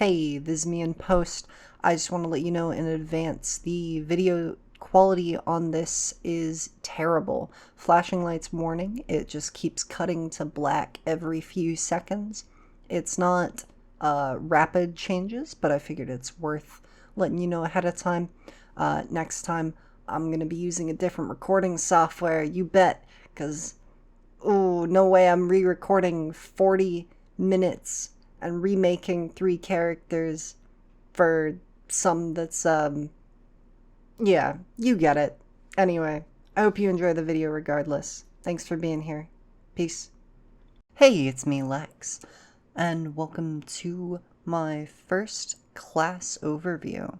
Hey, this is me in post. I just want to let you know in advance the video quality on this is terrible. Flashing lights warning, it just keeps cutting to black every few seconds. It's not rapid changes, but I figured it's worth letting you know ahead of time. Next time, I'm going to be using a different recording software, you bet, because, oh, no way I'm re-recording 40 minutes and remaking 3 characters for some that's, yeah, you get it. Anyway, I hope you enjoy the video regardless. Thanks for being here. Peace. Hey, it's me, Lex, and welcome to my first class overview.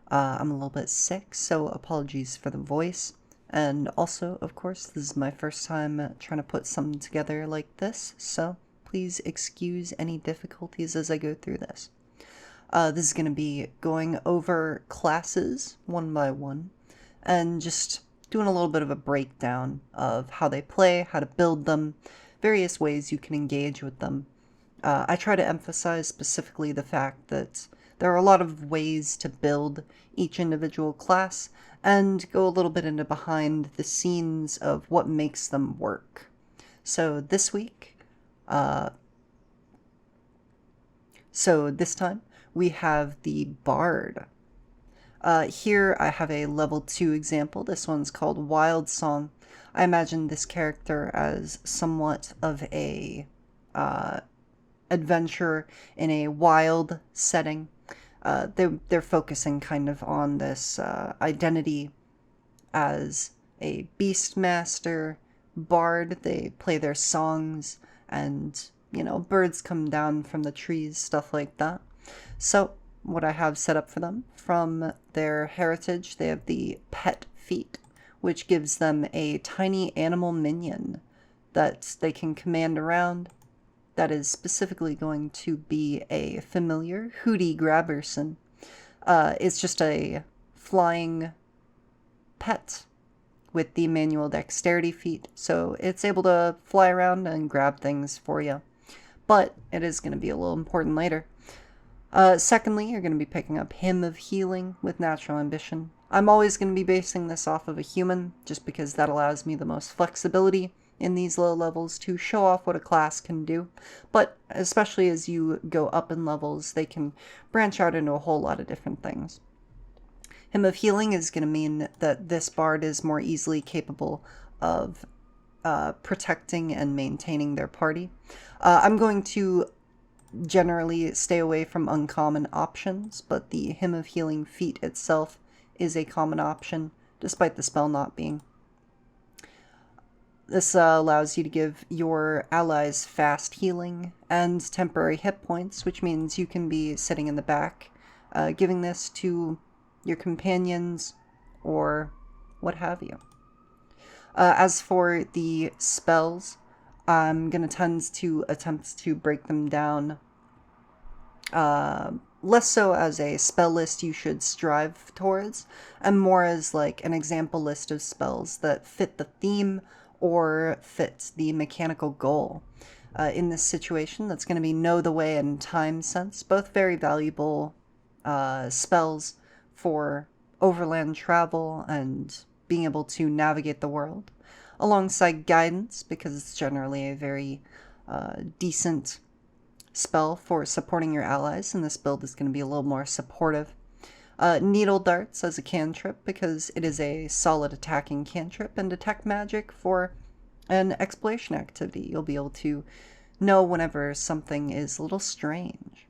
I'm a little bit sick, so apologies for the voice. And also, of course, this is my first time trying to put something together like this, so please excuse any difficulties as I go through this. This is going to be going over classes one by one and just doing a little bit of a breakdown of how they play, how to build them, various ways you can engage with them. I try to emphasize specifically the fact that there are a lot of ways to build each individual class and go a little bit into behind the scenes of what makes them work. So this week, this time, we have the Bard. Here I have a level 2 example. This one's called Wildsong. I imagine this character as somewhat of a adventurer in a wild setting. They're focusing kind of on this identity as a beastmaster, bard. They play their songs and, you know, birds come down from the trees, stuff like that. So what I have set up for them, from their heritage, they have the pet feat, which gives them a tiny animal minion that they can command around. That is specifically going to be a familiar, Hootie Grabberson. It's just a flying pet with the manual dexterity feat, so it's able to fly around and grab things for you. But it is going to be a little important later. Secondly, you're going to be picking up Hymn of Healing with Natural Ambition. I'm always going to be basing this off of a human, just because that allows me the most flexibility in these low levels to show off what a class can do, but especially as you go up in levels, they can branch out into a whole lot of different things. Hymn of Healing is going to mean that this bard is more easily capable of protecting and maintaining their party. I'm going to generally stay away from uncommon options, but the Hymn of Healing feat itself is a common option, despite the spell not being. This allows you to give your allies fast healing and temporary hit points, which means you can be sitting in the back, giving this to your companions or what have you. As for the spells, I'm going to tend to attempt to break them down less so as a spell list you should strive towards, and more as like an example list of spells that fit the theme or fit the mechanical goal. In this situation, that's going to be Know the Way and Time Sense, both very valuable spells for overland travel and being able to navigate the world, alongside Guidance, because it's generally a very decent spell for supporting your allies, and this build is going to be a little more supportive. Needle Darts as a cantrip, because it is a solid attacking cantrip, and Detect Magic for an exploration activity. You'll be able to know whenever something is a little strange.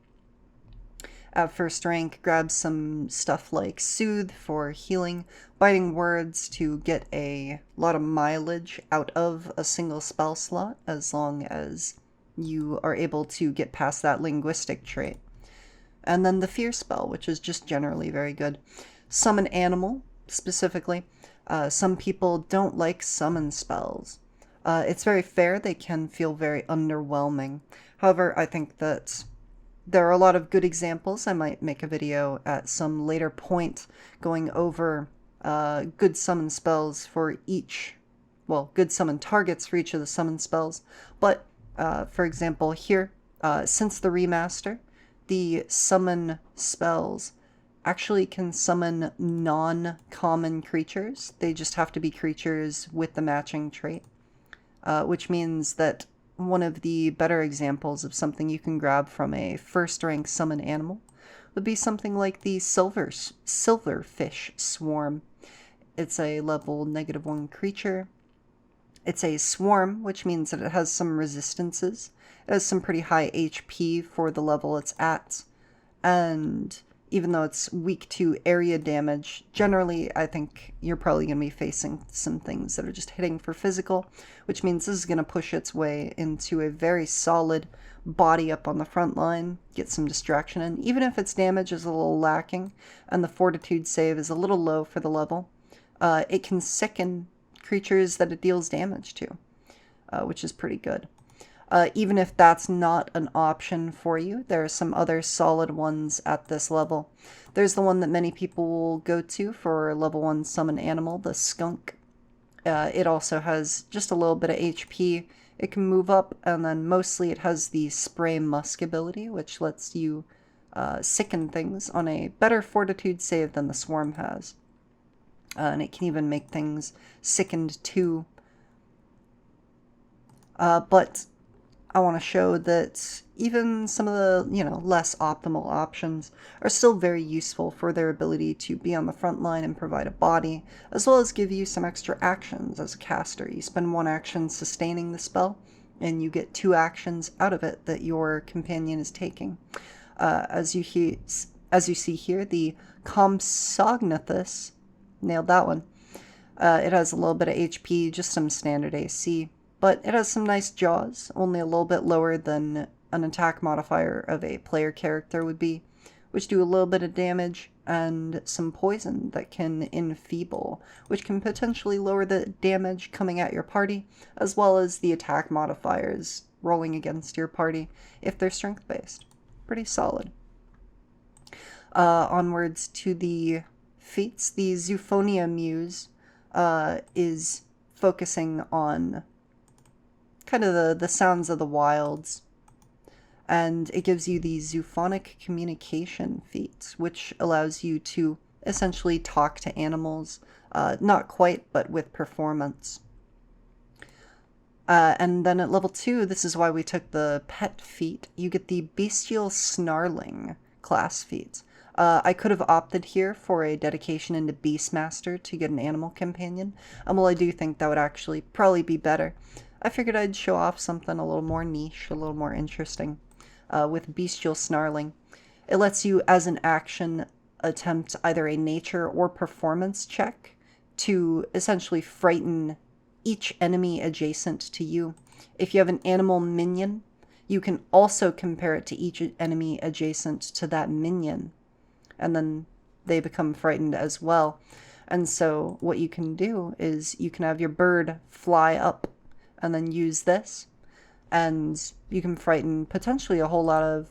At first rank, grab some stuff like Soothe for healing, Biting Words to get a lot of mileage out of a single spell slot, as long as you are able to get past that linguistic trait. And then the Fear spell, which is just generally very good. Summon Animal, specifically. Some people don't like summon spells. It's very fair, they can feel very underwhelming. However, I think that there are a lot of good examples. I might make a video at some later point going over good summon spells for each, well, good summon targets for each of the summon spells. But, for example, here, since the remaster, the summon spells actually can summon non-common creatures. They just have to be creatures with the matching trait, which means that one of the better examples of something you can grab from a first-rank summon animal would be something like the silverfish swarm. It's a level -1 creature. It's a swarm, which means that it has some resistances. It has some pretty high HP for the level it's at, and even though it's weak to area damage, generally I think you're probably going to be facing some things that are just hitting for physical, which means this is going to push its way into a very solid body up on the front line, get some distraction in. Even if its damage is a little lacking and the fortitude save is a little low for the level, it can sicken creatures that it deals damage to, which is pretty good. Even if that's not an option for you, there are some other solid ones at this level. There's the one that many people will go to for level 1 summon animal, the skunk. It also has just a little bit of HP. It can move up, and then mostly it has the spray musk ability, which lets you sicken things on a better fortitude save than the swarm has. And it can even make things sickened too. But I want to show that even some of the, less optimal options are still very useful for their ability to be on the front line and provide a body, as well as give you some extra actions as a caster. You spend 1 action sustaining the spell, and you get 2 actions out of it that your companion is taking. As you see here, the Compsognathus, nailed that one. It has a little bit of HP, just some standard AC. But it has some nice jaws, only a little bit lower than an attack modifier of a player character would be, which do a little bit of damage, and some poison that can enfeeble, which can potentially lower the damage coming at your party, as well as the attack modifiers rolling against your party if they're strength-based. Pretty solid. Onwards to the feats. The Zoophonia Muse is focusing on kind of the sounds of the wilds, and it gives you the zoophonic communication feat, which allows you to essentially talk to animals, not quite, but with performance. And then at level 2, this is why we took the pet feat, you get the bestial snarling class feat. I could have opted here for a dedication into Beastmaster to get an animal companion, and while I do think that would actually probably be better, I figured I'd show off something a little more niche, a little more interesting, with bestial snarling. It lets you, as an action, attempt either a nature or performance check to essentially frighten each enemy adjacent to you. If you have an animal minion, you can also compare it to each enemy adjacent to that minion, and then they become frightened as well. And so what you can do is you can have your bird fly up and then use this, and you can frighten potentially a whole lot of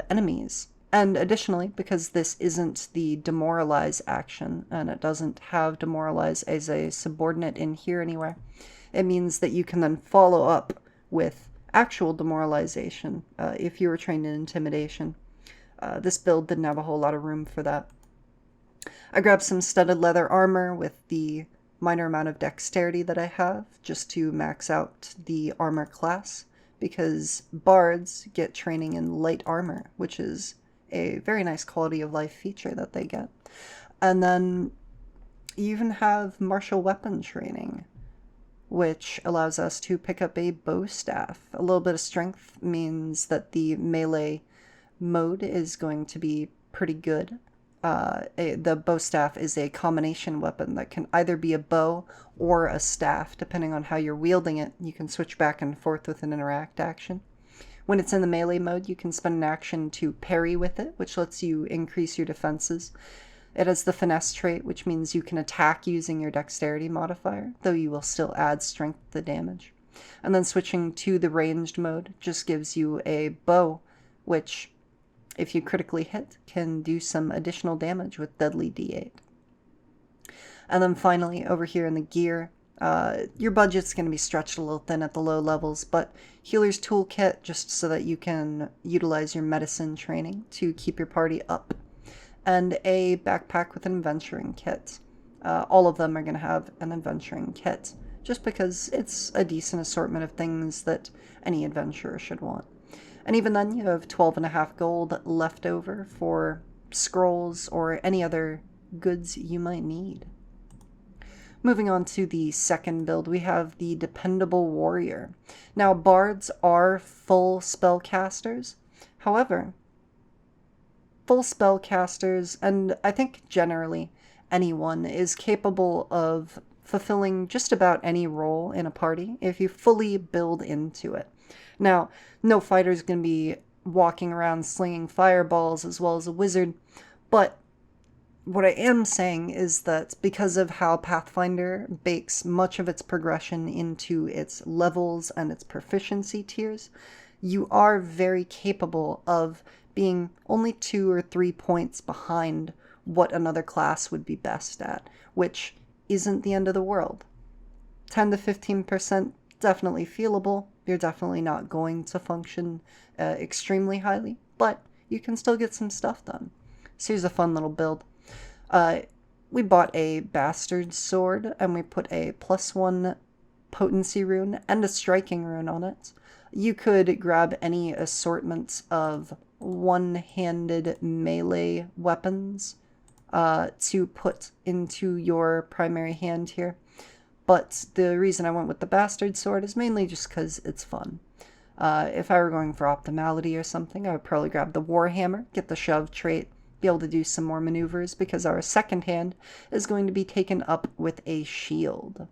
enemies. And additionally, because this isn't the demoralize action, and it doesn't have demoralize as a subordinate in here anywhere, it means that you can then follow up with actual demoralization if you were trained in intimidation. This build didn't have a whole lot of room for that. I grabbed some studded leather armor with the minor amount of dexterity that I have, just to max out the armor class, because bards get training in light armor, which is a very nice quality of life feature that they get. And then you even have martial weapon training, which allows us to pick up a bow staff. A little bit of strength means that the melee mode is going to be pretty good. The bow staff is a combination weapon that can either be a bow or a staff, depending on how you're wielding it. You can switch back and forth with an interact action. When it's in the melee mode, you can spend an action to parry with it, which lets you increase your defenses. It has the finesse trait, which means you can attack using your dexterity modifier, though you will still add strength to the damage. And then switching to the ranged mode just gives you a bow, which, if you critically hit, can do some additional damage with deadly D8. And then finally, over here in the gear, Your budget's going to be stretched a little thin at the low levels, but Healer's Toolkit just so that you can utilize your medicine training to keep your party up, and a backpack with an adventuring kit. All of them are going to have an adventuring kit, just because it's a decent assortment of things that any adventurer should want. And even then, you have 12.5 gold left over for scrolls or any other goods you might need. Moving on to the second build, we have the Dependable Warrior. Now, bards are full spellcasters. However, full spellcasters, and I think generally anyone, is capable of fulfilling just about any role in a party if you fully build into it. Now, no fighter's going to be walking around slinging fireballs as well as a wizard, but what I am saying is that because of how Pathfinder bakes much of its progression into its levels and its proficiency tiers, you are very capable of being only 2 or 3 points behind what another class would be best at, which isn't the end of the world. 10 to 15% definitely feelable. You're definitely not going to function extremely highly, but you can still get some stuff done. So here's a fun little build. We bought a bastard sword and we put a +1 potency rune and a striking rune on it. You could grab any assortment of one-handed melee weapons to put into your primary hand here. But the reason I went with the bastard sword is mainly just because it's fun. If I were going for optimality or something, I would probably grab the warhammer, get the shove trait, be able to do some more maneuvers because our second hand is going to be taken up with a shield.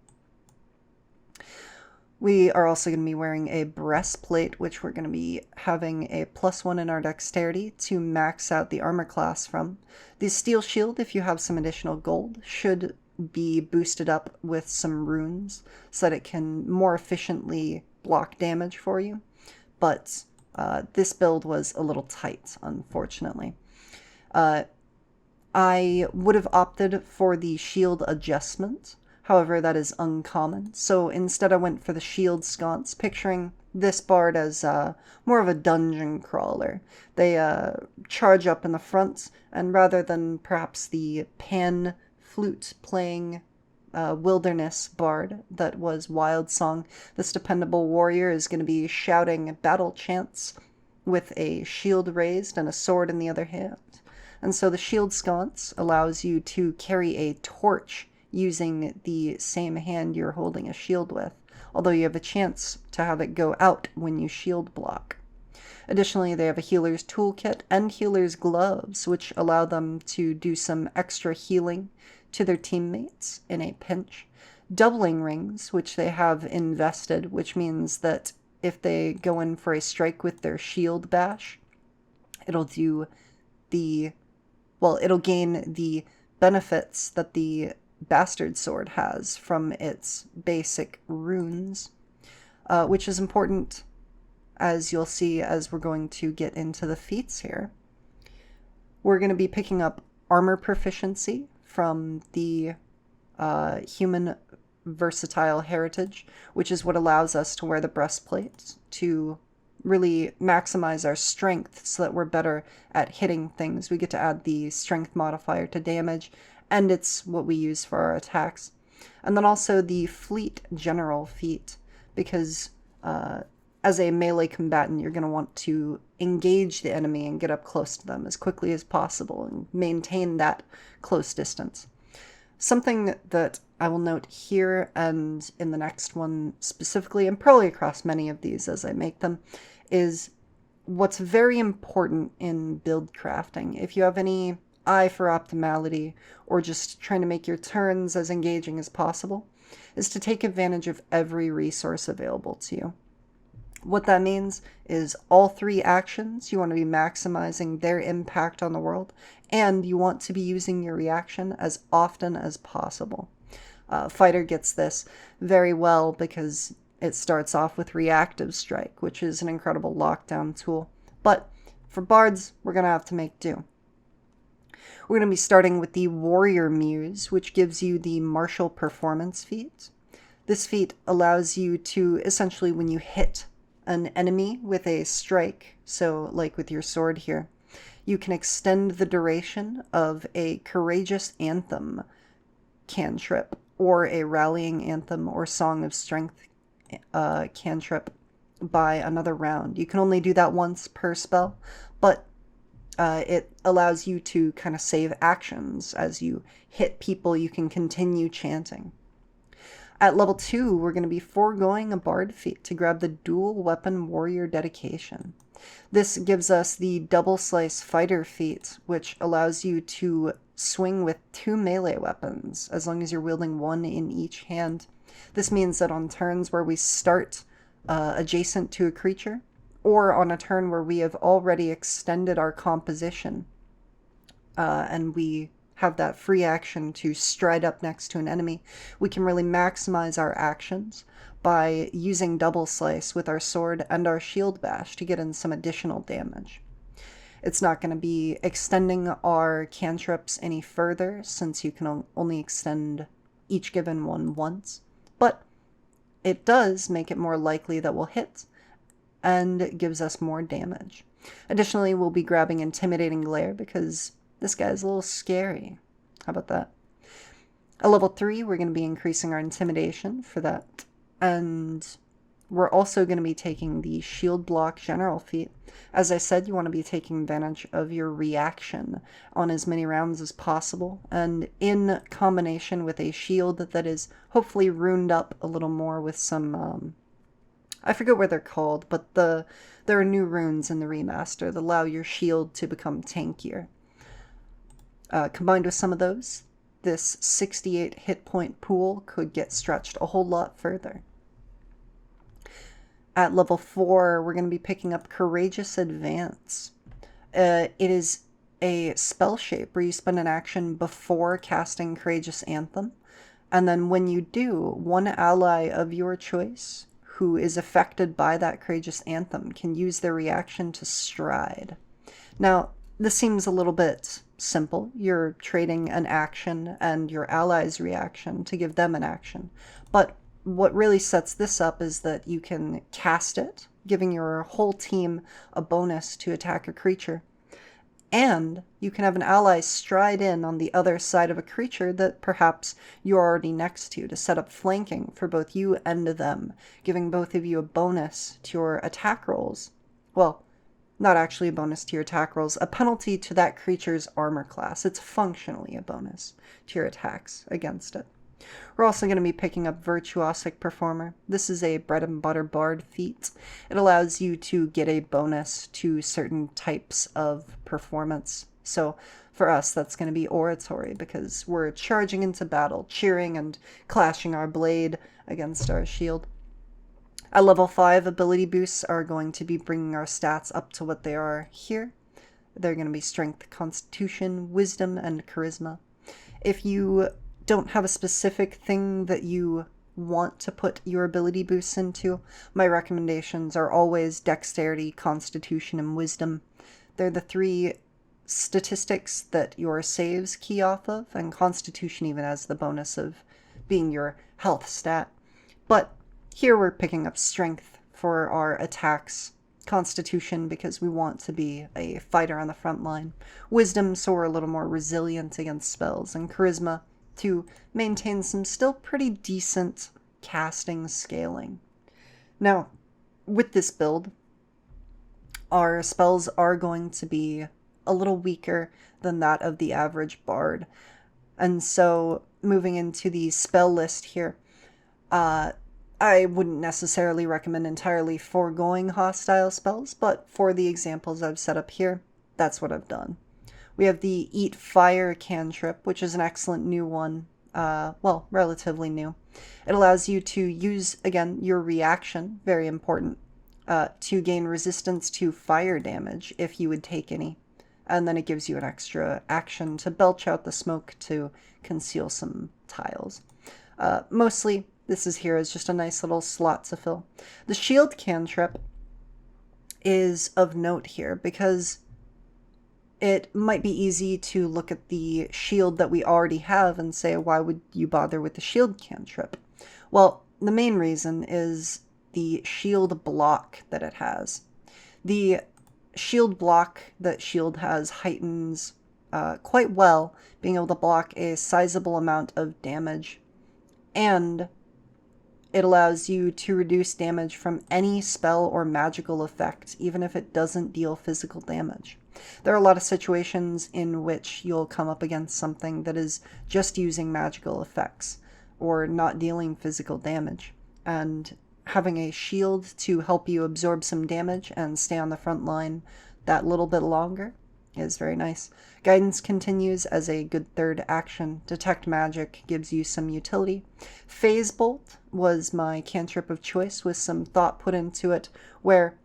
We are also going to be wearing a breastplate, which we're going to be having a +1 in our dexterity to max out the armor class from. The steel shield, if you have some additional gold, should be boosted up with some runes so that it can more efficiently block damage for you. But this build was a little tight, unfortunately. I would have opted for the shield adjustment. However, that is uncommon. So instead I went for the shield sconce, picturing this bard as more of a dungeon crawler. They charge up in the front, and rather than perhaps the pan flute playing wilderness bard that was Wildsong, this Dependable Warrior is going to be shouting battle chants with a shield raised and a sword in the other hand. And so the shield sconce allows you to carry a torch using the same hand you're holding a shield with, although you have a chance to have it go out when you shield block. Additionally, they have a healer's toolkit and healer's gloves, which allow them to do some extra healing to their teammates in a pinch. Doubling rings, which they have invested, which means that if they go in for a strike with their shield bash, it'll gain the benefits that the bastard sword has from its basic runes, which is important, as you'll see as we're going to get into the feats here. We're going to be picking up armor proficiency from the human versatile heritage, which is what allows us to wear the breastplate to really maximize our strength so that we're better at hitting things. We get to add the strength modifier to damage, and it's what we use for our attacks. And then also the fleet general feat, because as a melee combatant, you're going to want to engage the enemy and get up close to them as quickly as possible and maintain that close distance. Something that I will note here and in the next one specifically, and probably across many of these as I make them, is what's very important in build crafting. If you have any eye for optimality or just trying to make your turns as engaging as possible, is to take advantage of every resource available to you. What that means is all 3 actions, you want to be maximizing their impact on the world, and you want to be using your reaction as often as possible. Fighter gets this very well because it starts off with Reactive Strike, which is an incredible lockdown tool. But for bards, we're going to have to make do. We're going to be starting with the Warrior Muse, which gives you the martial performance feat. This feat allows you to essentially, when you hit an enemy with a strike, so like with your sword here, you can extend the duration of a Courageous Anthem cantrip or a Rallying Anthem or Song of Strength cantrip by another round. You can only do that once per spell, but it allows you to kind of save actions. As you hit people, you can continue chanting. At level 2, we're going to be foregoing a bard feat to grab the Dual Weapon Warrior Dedication. This gives us the Double Slice Fighter feat, which allows you to swing with 2 melee weapons, as long as you're wielding one in each hand. This means that on turns where we start adjacent to a creature, or on a turn where we have already extended our composition, and we have that free action to stride up next to an enemy, we can really maximize our actions by using Double Slice with our sword and our shield bash to get in some additional damage. It's not going to be extending our cantrips any further, since you can only extend each given one once, but it does make it more likely that we'll hit, and gives us more damage. Additionally, we'll be grabbing Intimidating Glare because this guy's a little scary. How about that? At level 3, we're going to be increasing our Intimidation for that. And we're also going to be taking the Shield Block General feat. As I said, you want to be taking advantage of your reaction on as many rounds as possible. And in combination with a shield that is hopefully runed up a little more with some... I forget what they're called, but there are new runes in the remaster that allow your shield to become tankier. Combined with some of those, this 68 hit point pool could get stretched a whole lot further. At level 4, we're going to be picking up Courageous Advance. It is a spell shape where you spend an action before casting Courageous Anthem, and then when you do, one ally of your choice who is affected by that Courageous Anthem can use their reaction to stride. Now, this seems a little bit simple. You're trading an action and your ally's reaction to give them an action. But what really sets this up is that you can cast it, giving your whole team a bonus to attack a creature. And you can have an ally stride in on the other side of a creature that perhaps you're already next to set up flanking for both you and them, giving both of you a bonus to your attack rolls. Well, not actually a bonus to your attack rolls, a penalty to that creature's armor class. It's functionally a bonus to your attacks against it. We're also going to be picking up Virtuosic Performer. This is a bread and butter bard feat. It allows you to get a bonus to certain types of performance. So for us, that's going to be oratory, because we're charging into battle, cheering and clashing our blade against our shield. At level 5, ability boosts are going to be bringing our stats up to what they are here. They're going to be Strength, Constitution, Wisdom, and Charisma. If you don't have a specific thing that you want to put your ability boosts into, my recommendations are always Dexterity, Constitution, and Wisdom. They're the 3 statistics that your saves key off of, and Constitution even has the bonus of being your health stat. But here we're picking up Strength for our attacks, Constitution because we want to be a fighter on the front line, Wisdom so we're a little more resilient against spells, and Charisma to maintain some still pretty decent casting scaling. Now, with this build, our spells are going to be a little weaker than that of the average bard. And so, moving into the spell list here, I wouldn't necessarily recommend entirely foregoing hostile spells, but for the examples I've set up here, that's what I've done. We have the Eat Fire cantrip, which is an excellent new one. Well, relatively new. It allows you to use, again, your reaction, very important, to gain resistance to fire damage if you would take any. And then it gives you an extra action to belch out the smoke to conceal some tiles. Mostly, this is here as just a nice little slot to fill. The shield cantrip is of note here because it might be easy to look at the shield that we already have and say, why would you bother with the shield cantrip? Well, the main reason is the shield block that it has. The shield block that shield has heightens quite well, being able to block a sizable amount of damage, and it allows you to reduce damage from any spell or magical effect, even if it doesn't deal physical damage. There are a lot of situations in which you'll come up against something that is just using magical effects or not dealing physical damage, and having a shield to help you absorb some damage and stay on the front line that little bit longer is very nice. Guidance continues as a good third action. Detect Magic gives you some utility. Phase Bolt was my cantrip of choice with some thought put into it, where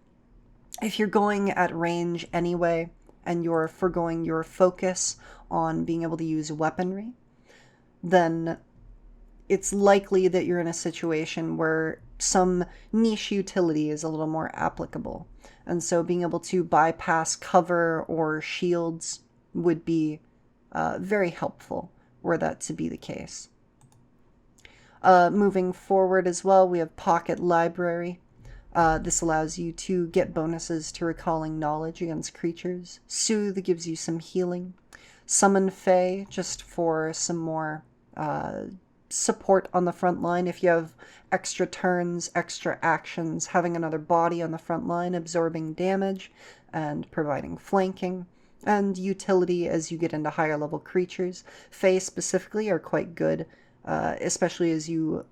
if you're going at range anyway and you're foregoing your focus on being able to use weaponry, then it's likely that you're in a situation where some niche utility is a little more applicable. And so being able to bypass cover or shields would be very helpful were that to be the case. Moving forward as well, we have Pocket Library. This allows you to get bonuses to recalling knowledge against creatures. Soothe gives you some healing. Summon Fae, just for some more support on the front line. If you have extra turns, extra actions, having another body on the front line, absorbing damage and providing flanking. And utility as you get into higher level creatures. Fae specifically are quite good, especially as you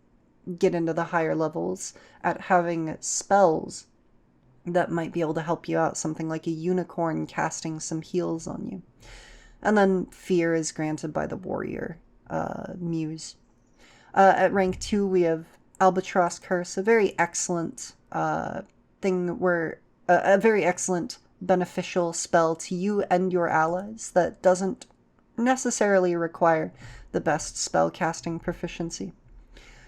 get into the higher levels, at having spells that might be able to help you out. Something like a unicorn casting some heals on you. And then fear is granted by the warrior muse. At rank 2 we have Albatross Curse, a very excellent thing where a very excellent beneficial spell to you and your allies that doesn't necessarily require the best spell casting proficiency.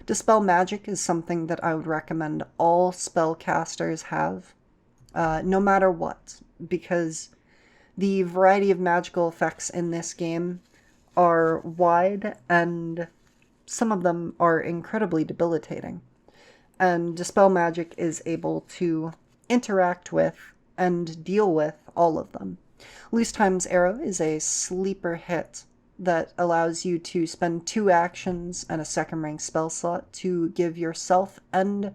Dispel Magic is something that I would recommend all spellcasters have, no matter what, because the variety of magical effects in this game are wide, and some of them are incredibly debilitating. And Dispel Magic is able to interact with and deal with all of them. Loose Time's Arrow is a sleeper hit that allows you to spend 2 actions and a second rank spell slot to give yourself and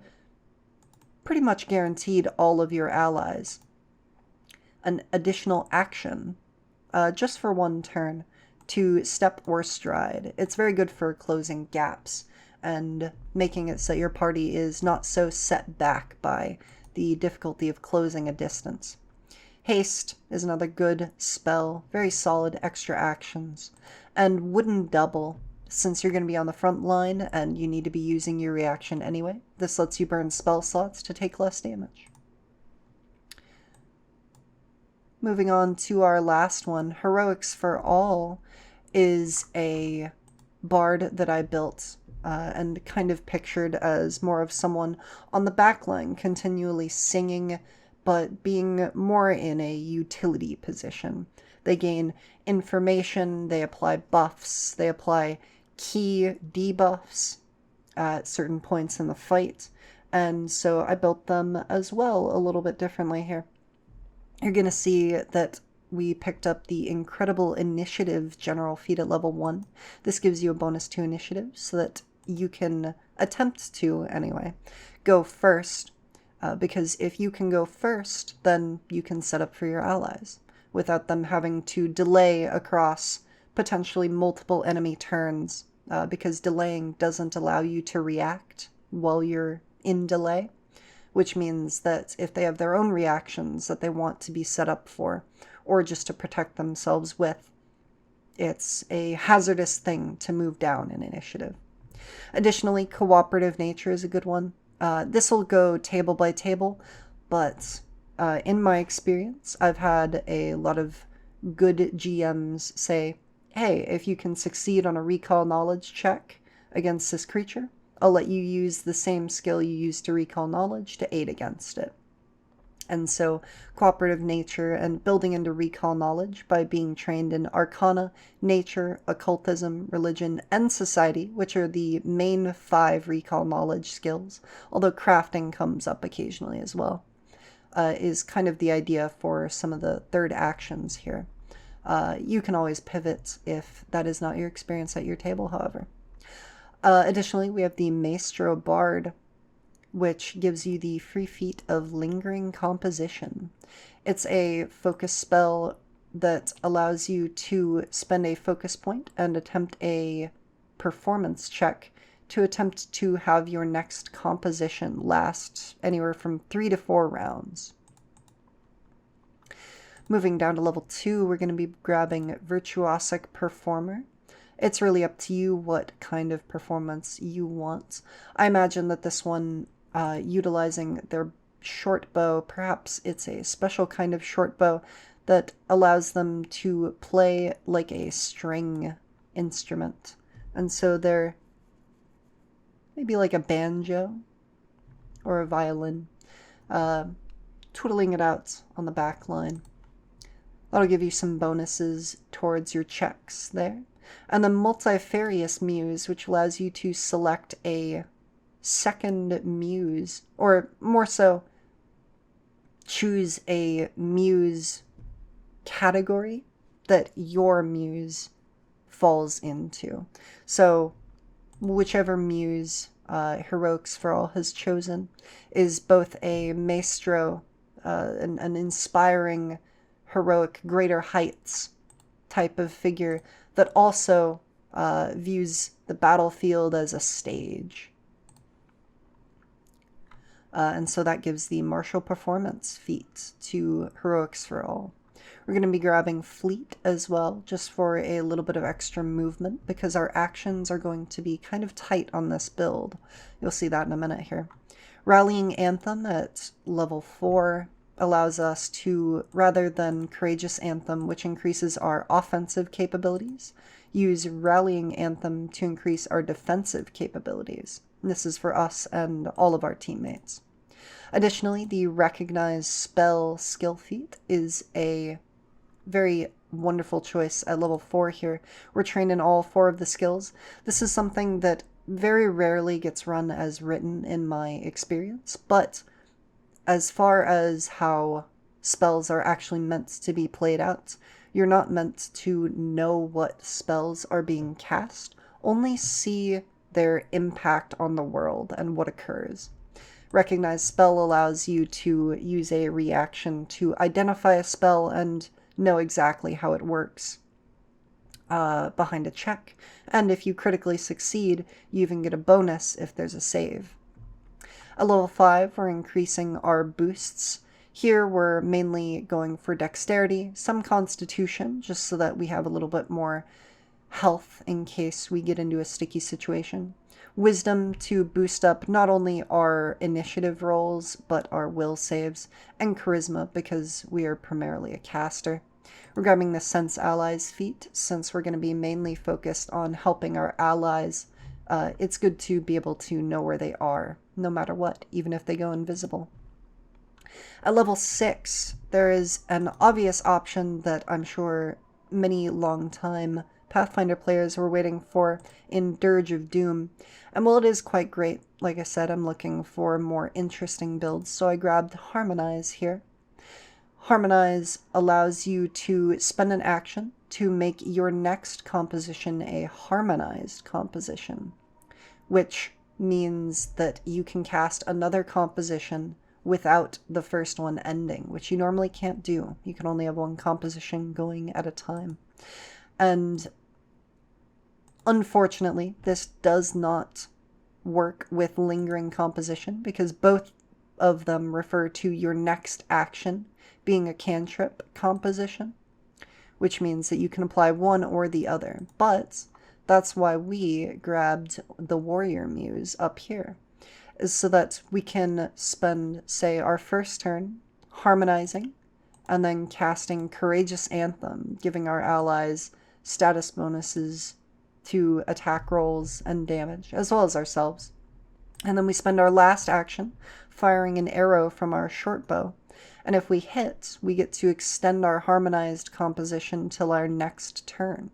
pretty much guaranteed all of your allies an additional action just for 1 turn to step or stride. It's very good for closing gaps and making it so your party is not so set back by the difficulty of closing a distance. Haste is another good spell, very solid extra actions. And Wooden Double, since you're going to be on the front line and you need to be using your reaction anyway, this lets you burn spell slots to take less damage. Moving on to our last one, Heroics for All is a bard that I built and kind of pictured as more of someone on the back line continually singing, but being more in a utility position. They gain information, they apply buffs, they apply key debuffs at certain points in the fight, and so I built them as well a little bit differently here. You're going to see that we picked up the Incredible Initiative General feat at level 1. This gives you a bonus to initiative so that you can attempt to, anyway, go first. Because if you can go first, then you can set up for your allies without them having to delay across potentially multiple enemy turns, because delaying doesn't allow you to react while you're in delay, which means that if they have their own reactions that they want to be set up for, or just to protect themselves with, it's a hazardous thing to move down in initiative. Additionally, cooperative nature is a good one. This will go table by table, but in my experience, I've had a lot of good GMs say, hey, if you can succeed on a recall knowledge check against this creature, I'll let you use the same skill you use to recall knowledge to aid against it. And so cooperative nature and building into recall knowledge by being trained in arcana, nature, occultism, religion, and society, which are the main 5 recall knowledge skills, although crafting comes up occasionally as well, is kind of the idea for some of the third actions here. You can always pivot if that is not your experience at your table, however. Additionally, we have the Maestro Bard, which gives you the free feat of Lingering Composition. It's a focus spell that allows you to spend a focus point and attempt a performance check to attempt to have your next composition last anywhere from 3 to 4 rounds. Moving down to level 2, we're going to be grabbing Virtuosic Performer. It's really up to you what kind of performance you want. I imagine that this one, utilizing their short bow, perhaps it's a special kind of short bow that allows them to play like a string instrument. And so they're maybe like a banjo or a violin, twiddling it out on the back line. That'll give you some bonuses towards your checks there. And the Multifarious Muse, which allows you to select a second muse, or more so, choose a muse category that your muse falls into. So whichever muse Heroics for All has chosen is both a maestro, an inspiring, heroic, greater heights type of figure that also views the battlefield as a stage. And so that gives the martial performance feat to Heroics for All. We're going to be grabbing Fleet as well, just for a little bit of extra movement, because our actions are going to be kind of tight on this build. You'll see that in a minute here. Rallying Anthem at level 4 allows us to, rather than Courageous Anthem, which increases our offensive capabilities, use Rallying Anthem to increase our defensive capabilities. This is for us and all of our teammates. Additionally, the Recognize Spell skill feat is a very wonderful choice at level 4 here. We're trained in all 4 of the skills. This is something that very rarely gets run as written in my experience, but as far as how spells are actually meant to be played out, you're not meant to know what spells are being cast, only see their impact on the world and what occurs. Recognize Spell allows you to use a reaction to identify a spell and know exactly how it works behind a check. And if you critically succeed, you even get a bonus if there's a save. At level 5, we're increasing our boosts. Here we're mainly going for dexterity, some constitution, just so that we have a little bit more health in case we get into a sticky situation. Wisdom to boost up not only our initiative rolls, but our will saves, and charisma because we are primarily a caster. We're grabbing the Sense Allies feat since we're going to be mainly focused on helping our allies. It's good to be able to know where they are, no matter what, even if they go invisible. At level 6, there is an obvious option that I'm sure many long-time Pathfinder players were waiting for in Dirge of Doom. And while it is quite great, like I said, I'm looking for more interesting builds, so I grabbed Harmonize here. Harmonize allows you to spend an action to make your next composition a harmonized composition, which means that you can cast another composition without the first one ending, which you normally can't do. You can only have one composition going at a time. And unfortunately, this does not work with Lingering Composition because both of them refer to your next action being a cantrip composition, which means that you can apply one or the other. But that's why we grabbed the Warrior Muse up here, is so that we can spend, say, our first turn harmonizing and then casting Courageous Anthem, giving our allies status bonuses to attack rolls and damage, as well as ourselves. And then we spend our last action firing an arrow from our short bow. And if we hit, we get to extend our harmonized composition till our next turn.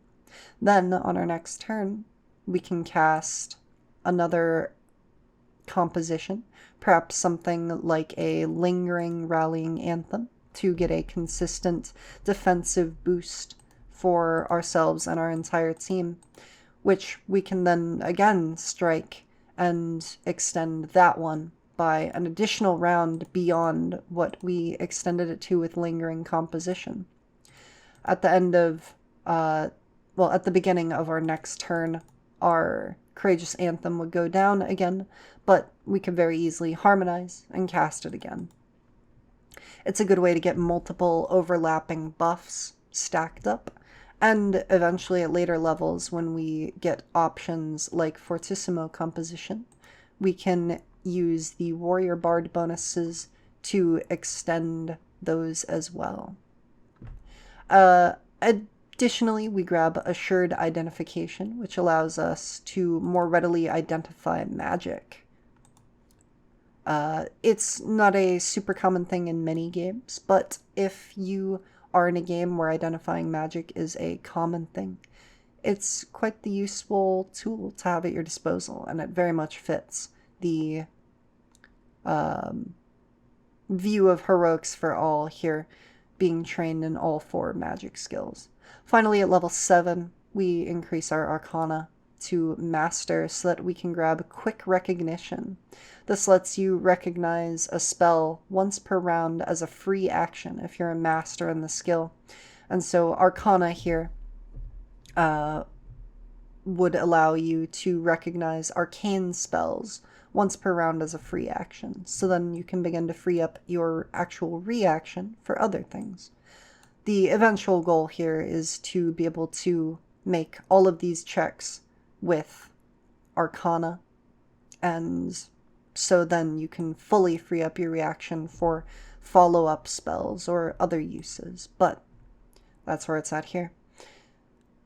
Then, on our next turn, we can cast another composition, perhaps something like a lingering rallying anthem, to get a consistent defensive boost for ourselves and our entire team, which we can then again strike and extend that one by an additional round beyond what we extended it to with lingering composition. At the end of, at the beginning of our next turn, our Courageous Anthem would go down again, but we could very easily harmonize and cast it again. It's a good way to get multiple overlapping buffs stacked up, and eventually at later levels, when we get options like Fortissimo Composition, we can use the Warrior Bard bonuses to extend those as well. Additionally, we grab Assured Identification, which allows us to more readily identify magic. It's not a super common thing in many games, but if you are in a game where identifying magic is a common thing, it's quite the useful tool to have at your disposal, and it very much fits the view of heroics for all here, being trained in all 4 magic skills. Finally, at level 7, we increase our Arcana to Master so that we can grab Quick Recognition. This lets you recognize a spell once per round as a free action if you're a master in the skill. And so Arcana here would allow you to recognize arcane spells once per round as a free action. So then you can begin to free up your actual reaction for other things. The eventual goal here is to be able to make all of these checks with Arcana, and so then you can fully free up your reaction for follow-up spells or other uses, but that's where it's at here.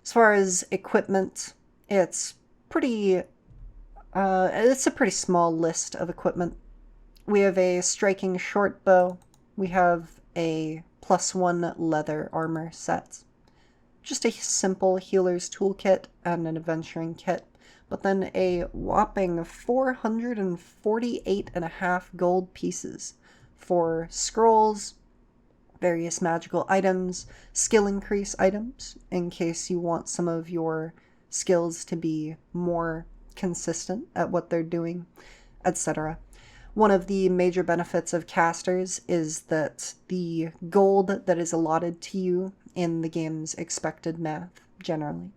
As far as equipment, it's a pretty small list of equipment. We have a striking short bow, we have a +1 leather armor set, just a simple healer's toolkit and an adventuring kit, but then a whopping 448.5 gold pieces for scrolls, various magical items, skill increase items, in case you want some of your skills to be more consistent at what they're doing, etc. One of the major benefits of casters is that the gold that is allotted to you in the game's expected math, generally,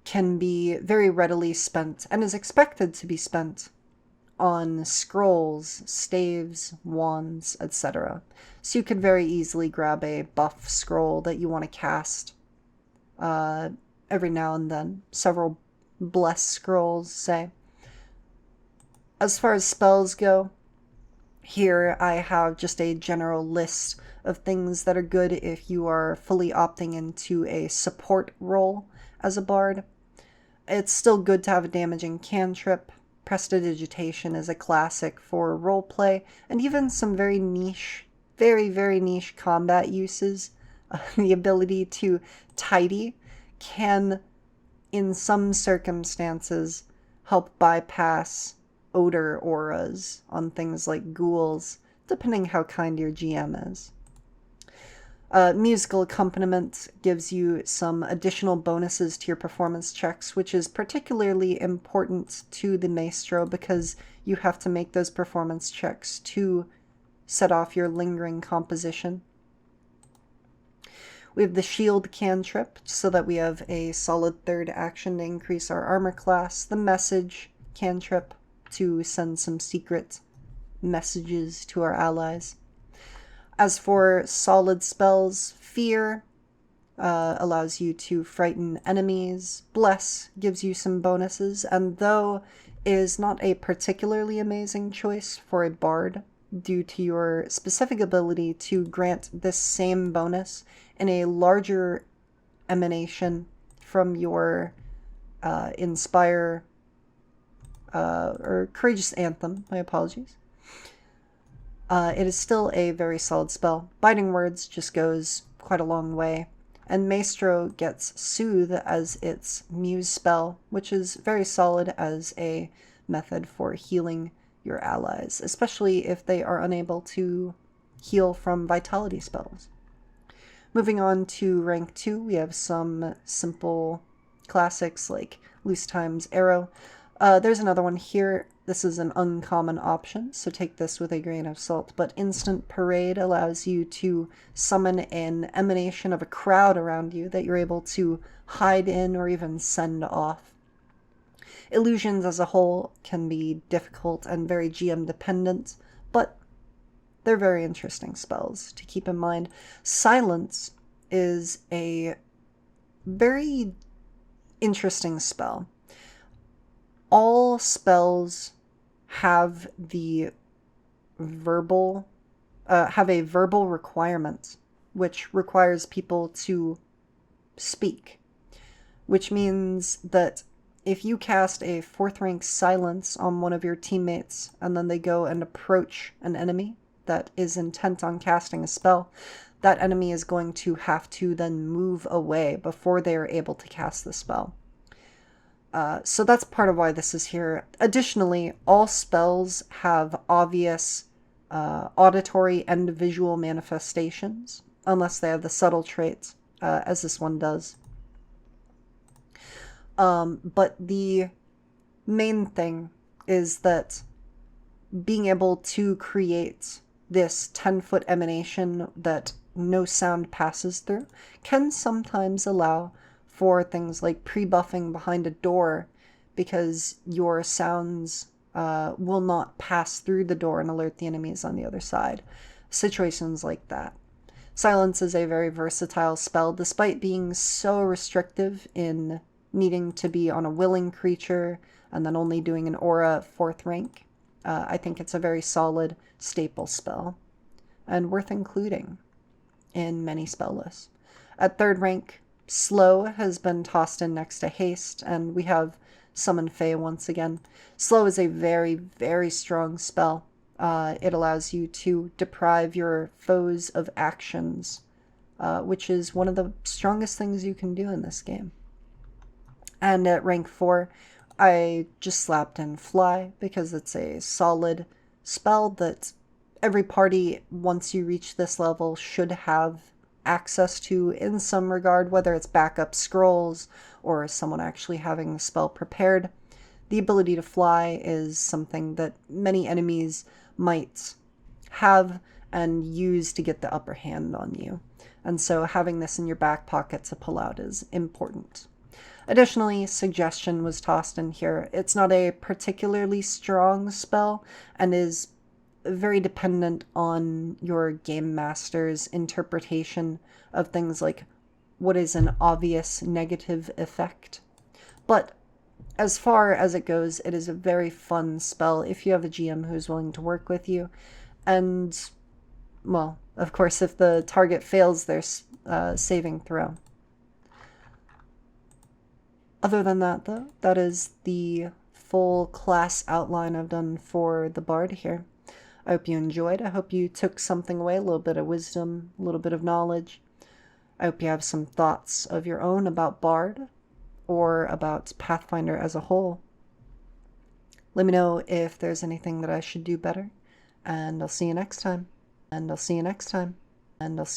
can be very readily spent, and is expected to be spent, on scrolls, staves, wands, etc. So you could very easily grab a buff scroll that you want to cast every now and then. Several bless scrolls, say. As far as spells go, here I have just a general list of things that are good if you are fully opting into a support role as a bard. It's still good to have a damaging cantrip. Prestidigitation is a classic for roleplay, and even some very niche, very niche combat uses. The ability to tidy can, in some circumstances, help bypass odor auras on things like ghouls, depending how kind your GM is. Musical accompaniment gives you some additional bonuses to your performance checks, which is particularly important to the maestro because you have to make those performance checks to set off your lingering composition. We have the shield cantrip, so that we have a solid third action to increase our armor class. The message cantrip, to send some secret messages to our allies. As for solid spells, Fear allows you to frighten enemies. Bless gives you some bonuses, and though it is not a particularly amazing choice for a bard, due to your specific ability to grant this same bonus in a larger emanation from your Inspire or Courageous Anthem, my apologies. It is still a very solid spell. Biting Words just goes quite a long way. And Maestro gets Soothe as its Muse spell, which is very solid as a method for healing your allies, especially if they are unable to heal from vitality spells. Moving on to rank 2, we have some simple classics like Loose Time's Arrow. There's another one here. This is an uncommon option, so take this with a grain of salt, but Instant Parade allows you to summon an emanation of a crowd around you that you're able to hide in or even send off. Illusions as a whole can be difficult and very GM dependent, but they're very interesting spells to keep in mind. Silence is a very interesting spell. All spells have a verbal requirement, which requires people to speak, which means that if you cast a 4th rank Silence on one of your teammates and then they go and approach an enemy that is intent on casting a spell, that enemy is going to have to then move away before they are able to cast the spell. So that's part of why this is here. Additionally, all spells have obvious auditory and visual manifestations, unless they have the subtle traits, as this one does. But the main thing is that being able to create this 10-foot emanation that no sound passes through can sometimes allow for things like pre-buffing behind a door, because your sounds will not pass through the door and alert the enemies on the other side. Situations like that. Silence is a very versatile spell, despite being so restrictive in needing to be on a willing creature and then only doing an aura 4th rank. I think it's a very solid staple spell and worth including in many spell lists. At 3rd rank, Slow has been tossed in next to Haste, and we have Summon Fae once again. Slow is a very, very strong spell. It allows you to deprive your foes of actions, which is one of the strongest things you can do in this game. And at rank 4, I just slapped in Fly because it's a solid spell that every party, once you reach this level, should have access to in some regard, whether it's backup scrolls or someone actually having the spell prepared. The ability to fly is something that many enemies might have and use to get the upper hand on you. And so having this in your back pocket to pull out is important. Additionally, Suggestion was tossed in here. It's not a particularly strong spell and is very dependent on your game master's interpretation of things like what is an obvious negative effect. But as far as it goes, it is a very fun spell if you have a GM who's willing to work with you. And, well, of course, if the target fails their saving throw. Other than that, though, that is the full class outline I've done for the Bard here. I hope you enjoyed. I hope you took something away, a little bit of wisdom, a little bit of knowledge. I hope you have some thoughts of your own about Bard or about Pathfinder as a whole. Let me know if there's anything that I should do better, and I'll see you next time. And I'll see you next time. And I'll see you